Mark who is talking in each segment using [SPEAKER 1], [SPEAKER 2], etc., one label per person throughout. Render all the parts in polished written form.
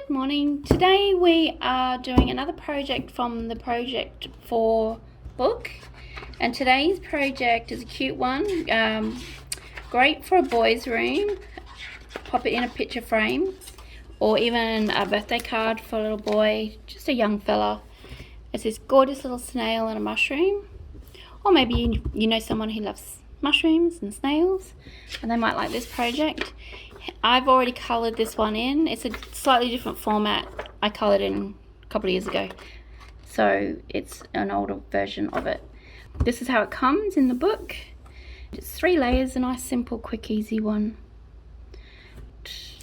[SPEAKER 1] Good morning. Today we are doing another project from the Project 4 book, and today's project is a cute one, great for a boy's room. Pop it in a picture frame or even a birthday card for a little boy, just a young fella. It's this gorgeous little snail and a mushroom, or maybe you know someone who loves mushrooms and snails and they might like this project. I've already coloured this one in. It's a slightly different format. I coloured in a couple of years ago, so it's an older version of it. This is how it comes in the book. It's 3 layers, a nice simple quick easy one.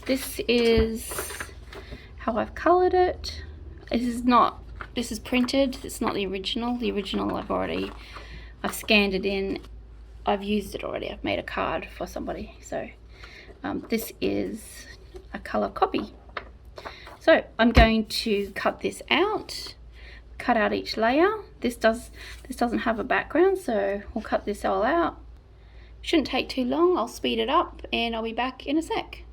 [SPEAKER 1] This is how I've coloured it. This is printed. It's not the original. The original I've scanned it in. I've used it already. I've made a card for somebody, so this is a colour copy. So I'm going to cut this out, cut out each layer. This doesn't have a background, so we'll cut this all out. Shouldn't take too long. I'll speed it up and I'll be back in a sec.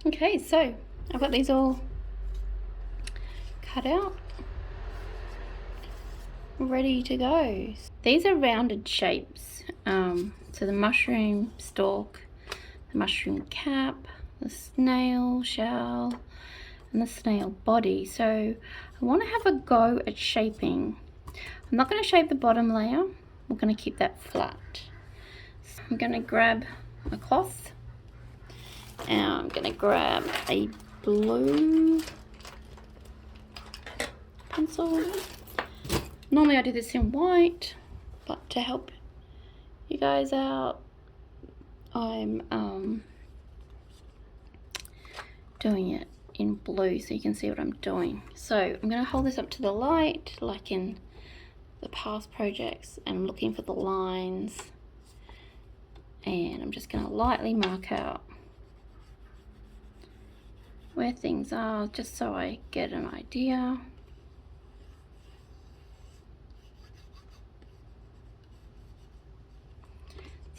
[SPEAKER 1] Okay, so I've got these all cut out, ready to go. These are rounded shapes. So the mushroom stalk, the mushroom cap, the snail shell, and the snail body. So I want to have a go at shaping. I'm not going to shape the bottom layer. We're going to keep that flat. So I'm going to grab a cloth. And I'm going to grab a blue pencil. Normally I do this in white, but to help you guys out, I'm doing it in blue so you can see what I'm doing. So I'm going to hold this up to the light like in the past projects, and I'm looking for the lines, and I'm just going to lightly mark out where things are, just so I get an idea.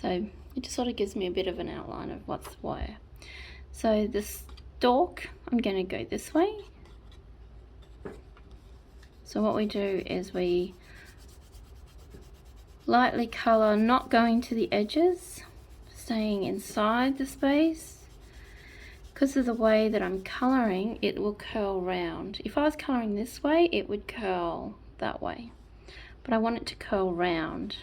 [SPEAKER 1] So it just sort of gives me a bit of an outline of what's where. So the stalk, I'm going to go this way. So what we do is we lightly colour, not going to the edges, staying inside the space. Because of the way that I'm colouring, it will curl round. If I was colouring this way, it would curl that way. But I want it to curl round.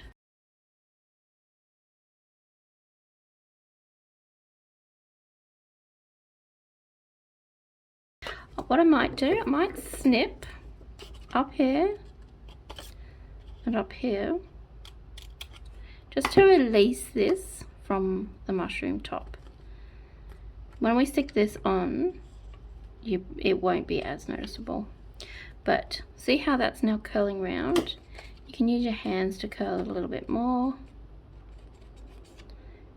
[SPEAKER 1] What I might do, I might snip up here and up here, just to release this from the mushroom top. When we stick this on, it won't be as noticeable. But see how that's now curling round? You can use your hands to curl it a little bit more.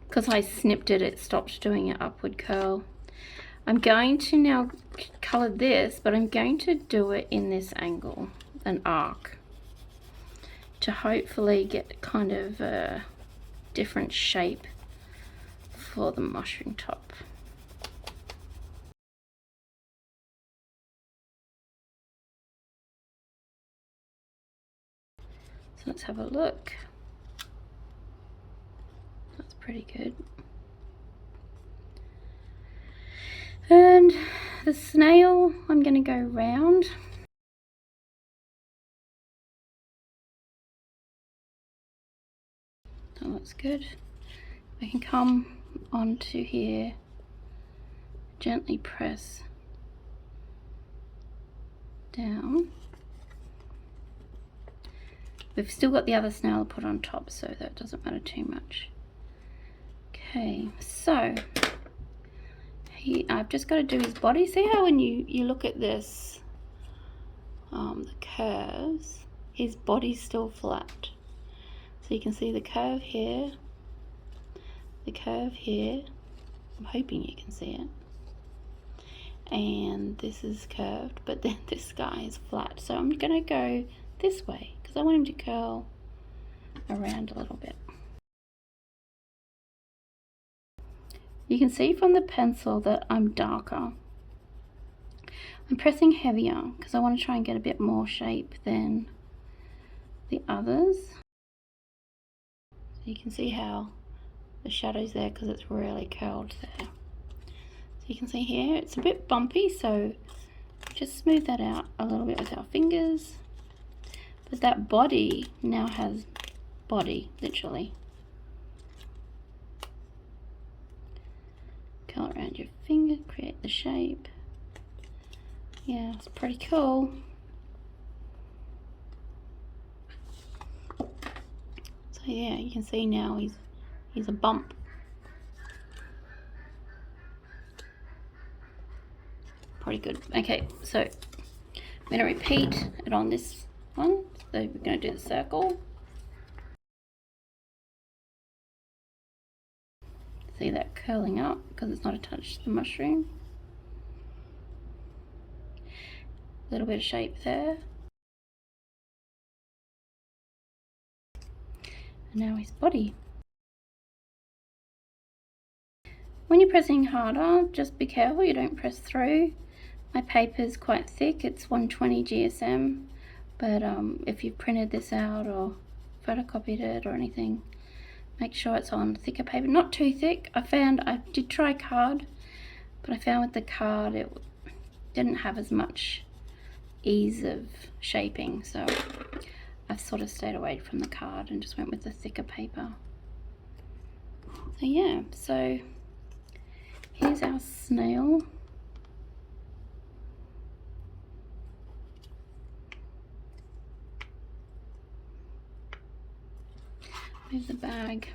[SPEAKER 1] Because I snipped it, it stopped doing an upward curl. I'm going to now colour this, but I'm going to do it in this angle, an arc, to hopefully get kind of a different shape for the mushroom top. So let's have a look. That's pretty good. And the snail, I'm going to go round. That looks good. I can come onto here, gently press down. We've still got the other snail to put on top, so that doesn't matter too much. Okay, so I've just got to do his body. See how when you look at this, the curves, his body's still flat. So you can see the curve here, the curve here. I'm hoping you can see it. And this is curved, but then this guy is flat. So I'm going to go this way because I want him to curl around a little bit. You can see from the pencil that I'm darker. I'm pressing heavier because I want to try and get a bit more shape than the others. So you can see how the shadow's there because it's really curled there. So you can see here it's a bit bumpy, so just smooth that out a little bit with our fingers. But that body now has body, literally. Curl around your finger, create the shape. Yeah, it's pretty cool. So yeah, you can see now he's a bump. Pretty good. Okay, so I'm going to repeat it on this one. So we're going to do the circle. See that curling up because it's not attached to the mushroom. A little bit of shape there. And now his body. When you're pressing harder, just be careful you don't press through. My paper is quite thick, it's 120 GSM, but if you've printed this out or photocopied it or anything, make sure it's on thicker paper, not too thick. I did try card, but I found with the card it didn't have as much ease of shaping, so I've sort of stayed away from the card and just went with the thicker paper. So yeah, so here's our snail. Move the bag.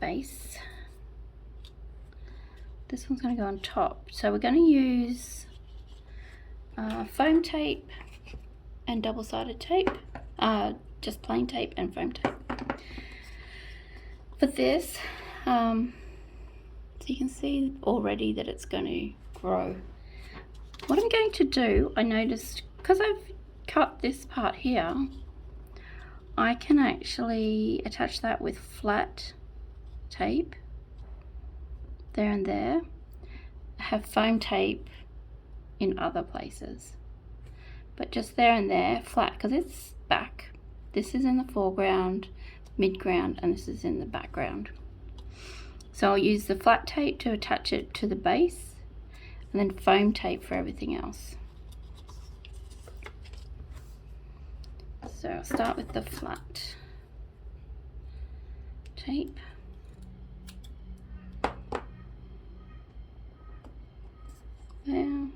[SPEAKER 1] Base. This one's going to go on top. So we're going to use foam tape and double-sided tape. Just plain tape and foam tape. For this, so you can see already that it's going to grow. What I'm going to do, I noticed, because I've cut this part here, I can actually attach that with flat tape there and there. I have foam tape in other places, but just there and there flat because it's back. This is in the foreground, midground, and this is in the background. So I'll use the flat tape to attach it to the base and then foam tape for everything else. So I'll start with the flat tape. There.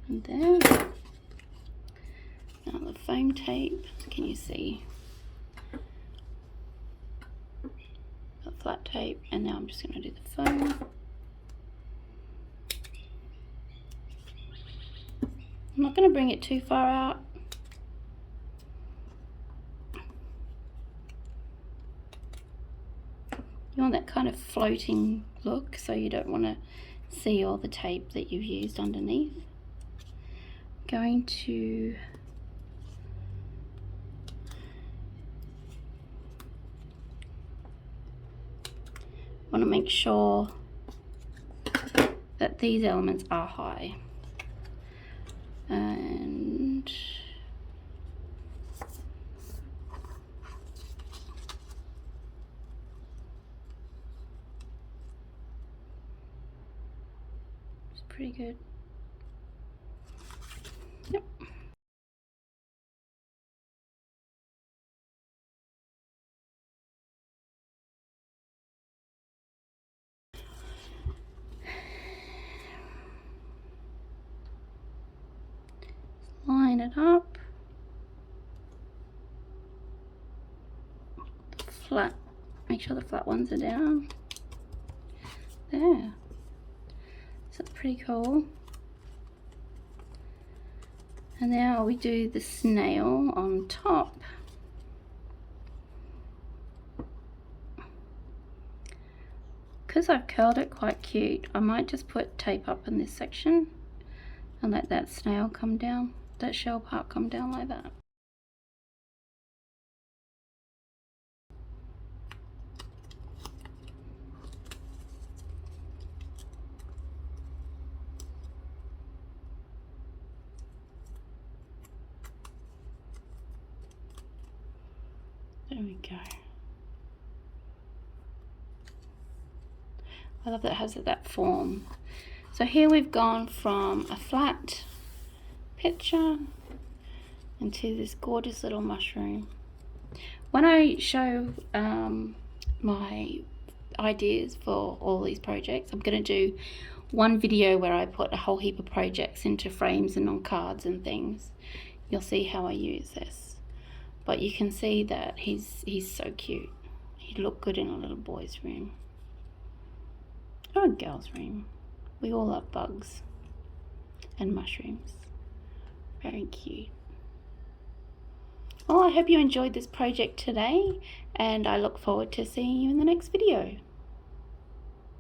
[SPEAKER 1] And there. Now the foam tape, can you see? Got flat tape, and now I'm just going to do the foam. I'm not going to bring it too far out. You want that kind of floating look, so you don't want to see all the tape that you've used underneath. Going to want to make sure that these elements are high. And it's pretty good. Yep. Line it up. Flat. Make sure the flat ones are down. There. So that's pretty cool. And now we do the snail on top. Because I've curled it quite cute, I might just put tape up in this section and let that snail come down, that shell part come down like that. There we go. I love that it has that form. So here we've gone from a flat picture into this gorgeous little mushroom. When I show my ideas for all these projects, I'm going to do one video where I put a whole heap of projects into frames and on cards and things. You'll see how I use this. But you can see that he's so cute. He'd look good in a little boy's room. Or a girl's room. We all love bugs and mushrooms. Very cute. Well, I hope you enjoyed this project today, and I look forward to seeing you in the next video.